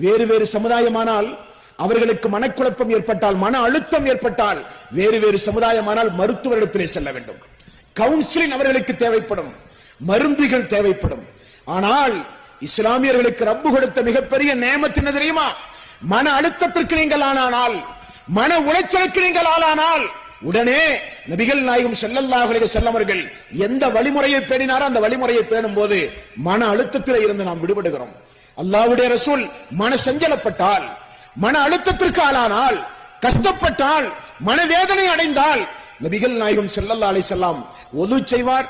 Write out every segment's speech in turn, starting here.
வேறு வேறு சமுதாயமானால் அவர்களுக்கு மனக்குழப்பம் ஏற்பட்டால், மன அழுத்தம் ஏற்பட்டால், வேறு வேறு சமுதாயமானால் மருத்துவரிடத்திலே செல்ல வேண்டும். கவுன்சிலிங் அவர்களுக்கு தேவைப்படும், மருந்துகள் தேவைப்படும். ஆனால் இஸ்லாமியர்களுக்கு ரப்பு கொடுத்த மிகப்பெரிய நேமத் என்ன தெரியுமா? மன அழுத்தத்திற்கு நீங்கள் ஆளானால், மன உளைச்சலுக்கு நீங்கள் ஆளானால், உடனே நபிகள் நாயகம் ஸல்லல்லாஹு அலைஹி வஸல்லம் அவர்கள் எந்த வழிமுறையை பேணினாரோ அந்த வழிமுறையை பேணும் போது மன அழுத்தத்தில் இருந்து நாம் விடுபடுகிறோம். அல்லாஹ்வுடைய ரசூல் மன சஞ்சலப்பட்டால், மன அழுத்தத்திற்கு ஆளானால், கஷ்டப்பட்டால், மனவேதனை அடைந்தால் நபிகள் நாயகம் ஸல்லல்லாஹு அலைஹி வஸல்லம் ஒது செய்வார்,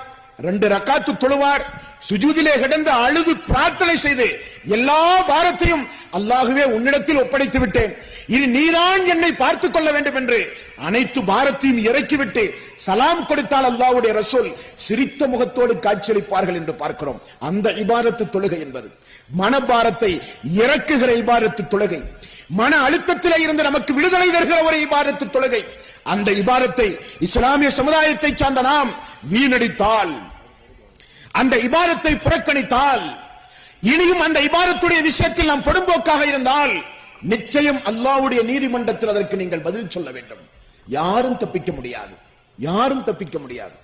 2 ரக்காத்து தொழுவார், சுஜூதிலே கிடந்து அழுது பிரார்த்தனை செய்து எல்லா பாரத்தையும் அல்லாஹ்வே உன்னிடத்தில் ஒப்படைத்து விட்டேன், இனி நீதான் என்னை பார்த்துக் கொள்ள வேண்டும் என்று அனைத்து பாரத்தையும் இறக்கிவிட்டு சலாம் கொடுத்தால் அல்லாஹ்வுடைய ரசூல் சிரித்த முகத்தோடு காட்சியளிப்பார்கள் என்று பார்க்கிறோம். அந்த இபாதத்து தொழுகை என்பது மனபாரத்தை இறக்குகிற இபாதத்து தொழுகை, மன அழுத்தத்திலே இருந்து நமக்கு விடுதலை தருகிற ஒரு இபாதத்து தொழுகை. அந்த இபாதத்தை இஸ்லாமிய சமுதாயத்தை சார்ந்த நாம் வீணடித்தால், அந்த இபாதத்தை புறக்கணித்தால், இனியும் அந்த இபாதத்துடைய விஷயத்தில் நாம் பொடும்போக்காக இருந்தால் நிச்சயம் அல்லாஹ்வுடைய நீதிமன்றத்தில் அதற்கு நீங்கள் பதில் சொல்ல வேண்டும். யாரும் தப்பிக்க முடியாது, யாரும் தப்பிக்க முடியாது.